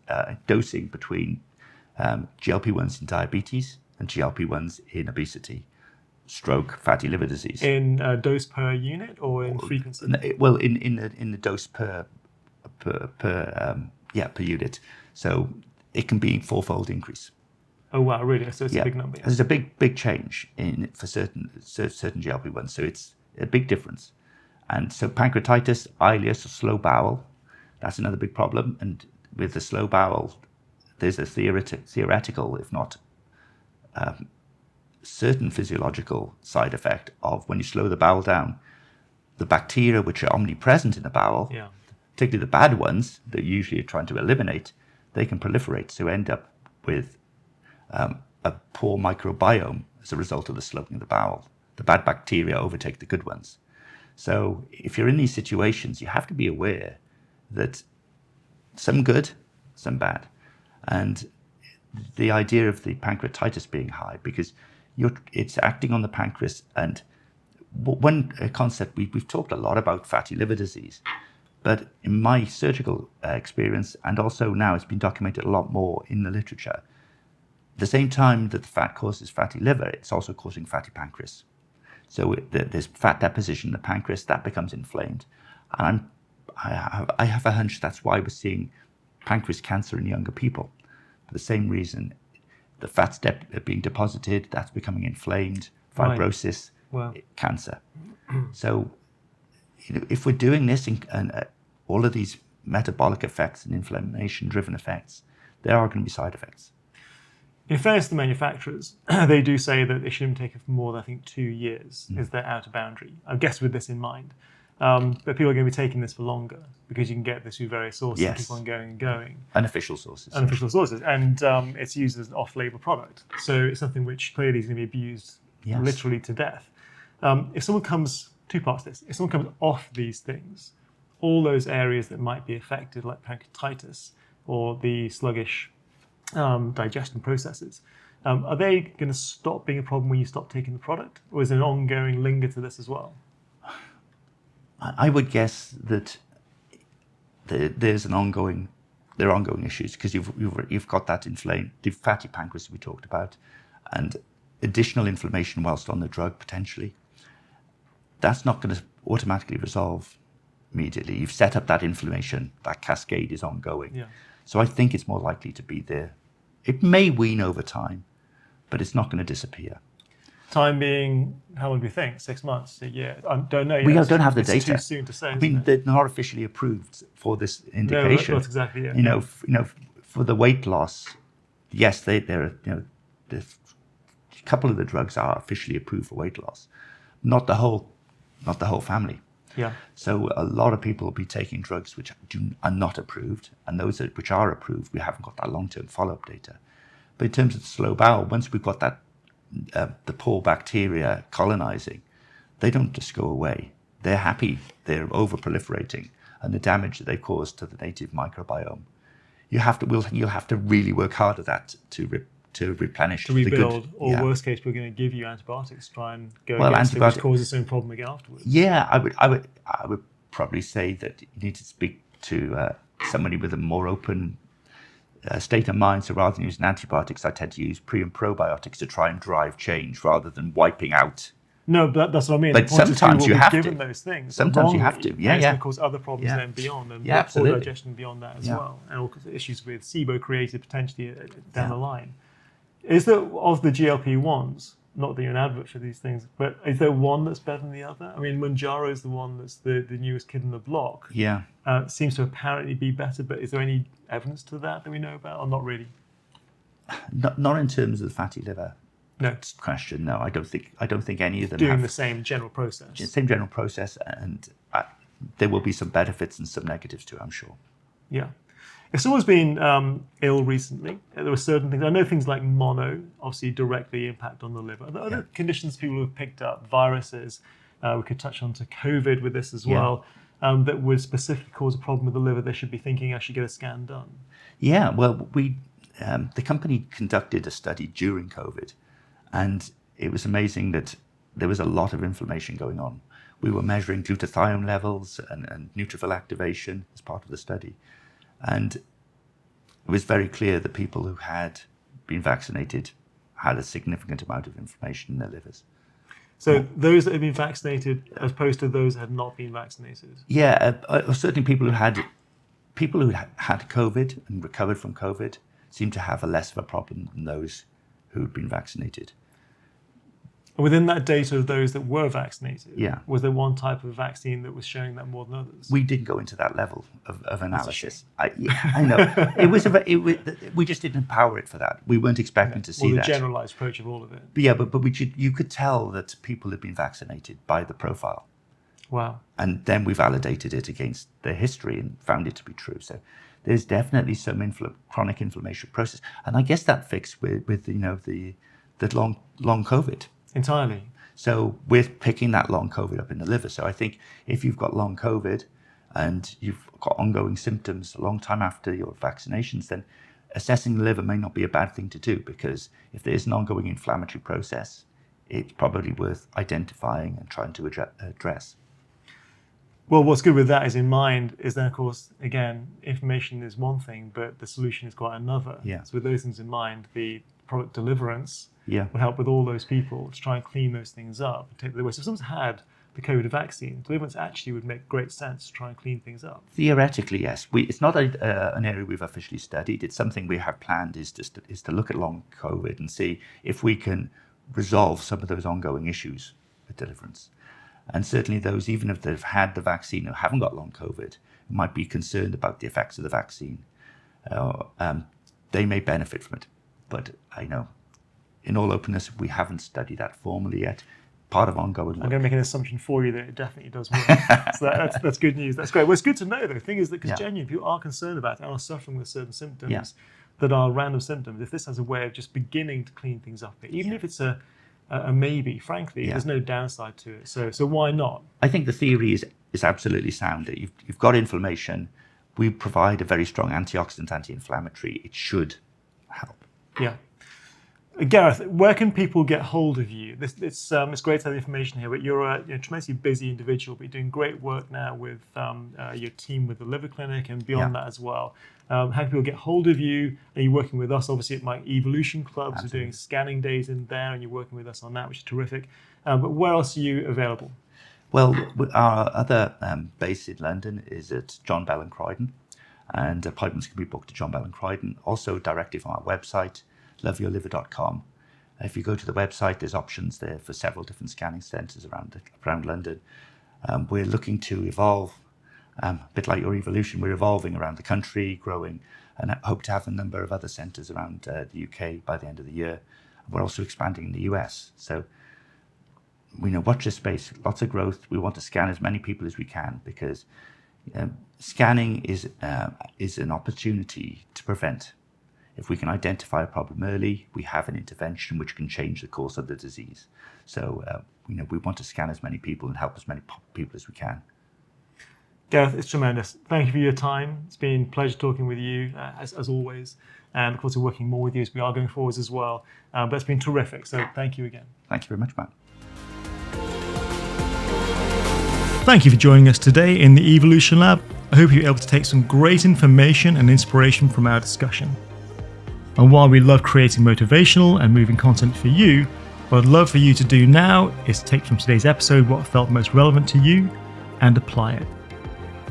dosing between GLP-1s in diabetes and GLP-1s in obesity, stroke, fatty liver disease. In dose per unit or in frequency? Well, in the dose per unit. So it can be fourfold increase. Oh wow, really? So it's a big number. There's a big change for certain GLP-1s. So it's a big difference. And so pancreatitis, ileus, or slow bowel, that's another big problem. And with the slow bowel, there's a theoretical, if not certain physiological side effect of when you slow the bowel down, the bacteria which are omnipresent in the bowel, particularly the bad ones that usually are trying to eliminate, they can proliferate to end up with a poor microbiome as a result of the sloping of the bowel. The bad bacteria overtake the good ones. So if you're in these situations, you have to be aware that some good, some bad. And the idea of the pancreatitis being high, because it's acting on the pancreas. And one concept, we've talked a lot about fatty liver disease, but in my surgical experience, and also now it's been documented a lot more in the literature, at the same time that the fat causes fatty liver, it's also causing fatty pancreas. So there's fat deposition in the pancreas that becomes inflamed. And I have a hunch that's why we're seeing pancreas cancer in younger people. For the same reason, the fat's being deposited, that's becoming inflamed, fibrosis, cancer. So if we're doing this and all of these metabolic effects and inflammation-driven effects, there are going to be side effects. In fairness to the manufacturers, they do say that they shouldn't take it for more than, I think, 2 years is their outer boundary. I guess with this in mind. But people are going to be taking this for longer because you can get this through various sources and keep on going and going. Unofficial sources. Unofficial sources. And it's used as an off-label product. So it's something which clearly is going to be abused literally to death. If someone comes, two parts to this, if someone comes off these things, all those areas that might be affected, like pancreatitis or the sluggish digestion processes, are they going to stop being a problem when you stop taking the product? Or is there an ongoing linger to this as well? I would guess that there are ongoing issues because you've got that inflamed, the fatty pancreas we talked about, and additional inflammation whilst on the drug potentially. That's not going to automatically resolve immediately. You've set up that inflammation, that cascade is ongoing. Yeah. So I think it's more likely to be there. It may wean over time, but it's not going to disappear. Time being, how long do you think? 6 months, a year? I don't know yet. We don't have the data. It's too soon to say. I mean, they're not officially approved for this indication. No, that's exactly it. You know, for the weight loss, yes, they're a couple of the drugs are officially approved for weight loss, not the whole family. Yeah. So a lot of people will be taking drugs which are not approved, and those which are approved, we haven't got that long-term follow-up data. But in terms of the slow bowel, once we've got that, the poor bacteria colonizing, they don't just go away. They're happy. They're over-proliferating, and the damage that they cause to the native microbiome, you'll have to really work hard at that to replenish, to rebuild, the good, or worst case, we're going to give you antibiotics to try and go well, against it, which causes its own problem again afterwards. Yeah, I would probably say that you need to speak to somebody with a more open state of mind. So rather than using antibiotics, I tend to use pre and probiotics to try and drive change rather than wiping out. No, but that's what I mean. But sometimes you have to. Given those things, sometimes you have to. Yeah, it's going to cause other problems then beyond, and poor digestion beyond that as well, and all issues with SIBO created potentially down the line. Is there, of the GLP-1s, not that you're an advert for these things, but is there one that's better than the other? I mean, Mounjaro is the one that's the newest kid in the block. Yeah. Seems to apparently be better, but is there any evidence to that we know about, or not really? Not in terms of the fatty liver. No. Question. No, I don't think any of them doing the same general process. Same general process, and there will be some benefits and some negatives too, I'm sure. Yeah. If someone's been ill recently, there were certain things. I know things like mono obviously directly impact on the liver. There are other conditions people have picked up, viruses. We could touch on to COVID with this as well, that would specifically cause a problem with the liver. They should be thinking, I should get a scan done. Yeah, well, the company conducted a study during COVID, and it was amazing that there was a lot of inflammation going on. We were measuring glutathione levels and neutrophil activation as part of the study. And it was very clear that people who had been vaccinated had a significant amount of inflammation in their livers. So those that had been vaccinated as opposed to those that had not been vaccinated? Yeah, certainly people who had COVID and recovered from COVID seemed to have a less of a problem than those who'd been vaccinated. Within that data of those that were vaccinated, was there one type of vaccine that was showing that more than others? We didn't go into that level of analysis. I know. We just didn't empower it for that. We weren't expecting to see that. The generalized approach of all of it. But you could tell that people had been vaccinated by the profile. Wow. And then we validated it against the history and found it to be true. So there's definitely some chronic inflammation process. And I guess that fits with the long COVID. Entirely. So we're picking that long COVID up in the liver. So I think if you've got long COVID and you've got ongoing symptoms a long time after your vaccinations, then assessing the liver may not be a bad thing to do, because if there is an ongoing inflammatory process, it's probably worth identifying and trying to address. Well, what's good with that is in mind is then, of course, again, information is one thing, but the solution is quite another. Yeah. So with those things in mind, the product deliverance Yeah. will help with all those people to try and clean those things up and take the waste. If someone's had the COVID vaccine, deliverance actually would make great sense to try and clean things up. Theoretically, yes. It's not an area we've officially studied. It's something we have planned is to look at long COVID and see if we can resolve some of those ongoing issues with deliverance. And certainly those, even if they've had the vaccine or haven't got long COVID, might be concerned about the effects of the vaccine. They may benefit from it. But I know, in all openness, we haven't studied that formally yet. Part of ongoing work. I'm going to make an assumption for you that it definitely does work. So that's good news. That's great. Well, it's good to know, though. The thing is that because genuinely people are concerned about it and are suffering with certain symptoms that are random symptoms, if this has a way of just beginning to clean things up, even if it's a maybe, frankly, there's no downside to it. So why not? I think the theory is absolutely sound. You've got inflammation. We provide a very strong antioxidant, anti-inflammatory. It should help. Yeah. Gareth, where can people get hold of you? It's great to have the information here, but you're a tremendously busy individual, but you're doing great work now with your team with the liver clinic and beyond that as well. How can people get hold of you? Are you working with us, obviously, at my Evolution Clubs? Absolutely. We're doing scanning days in there, and you're working with us on that, which is terrific. But where else are you available? Well, our other base in London is at John Bell and Croydon, and appointments can be booked at John Bell and Croydon. Also directly from our website, loveyourliver.com. If you go to the website, there's options there for several different scanning centres around London. We're looking to evolve, a bit like your Evolution. We're evolving around the country, growing, and I hope to have a number of other centres around the UK by the end of the year. We're also expanding in the US. So watch this space, lots of growth. We want to scan as many people as we can, because scanning is an opportunity to prevent. If we can identify a problem early, we have an intervention which can change the course of the disease. So, we want to scan as many people and help as many people as we can. Gareth, it's tremendous. Thank you for your time. It's been a pleasure talking with you, as always. And of course, we're working more with you as we are going forwards as well. But it's been terrific. So thank you again. Thank you very much, Matt. Thank you for joining us today in the Evolution Lab. I hope you're able to take some great information and inspiration from our discussion. And while we love creating motivational and moving content for you, what I'd love for you to do now is take from today's episode what felt most relevant to you and apply it.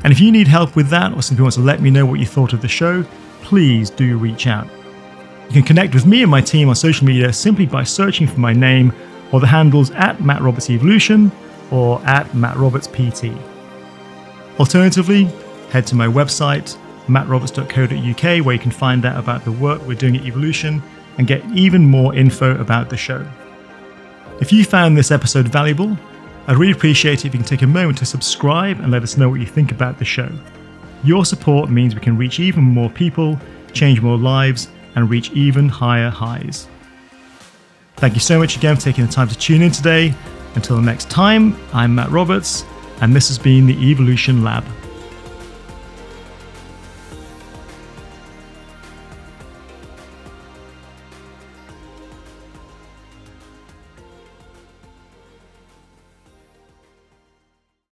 And if you need help with that, or simply want to let me know what you thought of the show, please do reach out. You can connect with me and my team on social media simply by searching for my name or the handles at Matt Roberts Evolution or at Matt Roberts PT. Alternatively, head to my website, mattroberts.co.uk, where you can find out about the work we're doing at Evolution and get even more info about the show. If you found this episode valuable, I'd really appreciate it if you can take a moment to subscribe and let us know what you think about the show. Your support means we can reach even more people, change more lives, and reach even higher highs. Thank you so much again for taking the time to tune in today. Until the next time, I'm Matt Roberts, and this has been the Evolution Lab.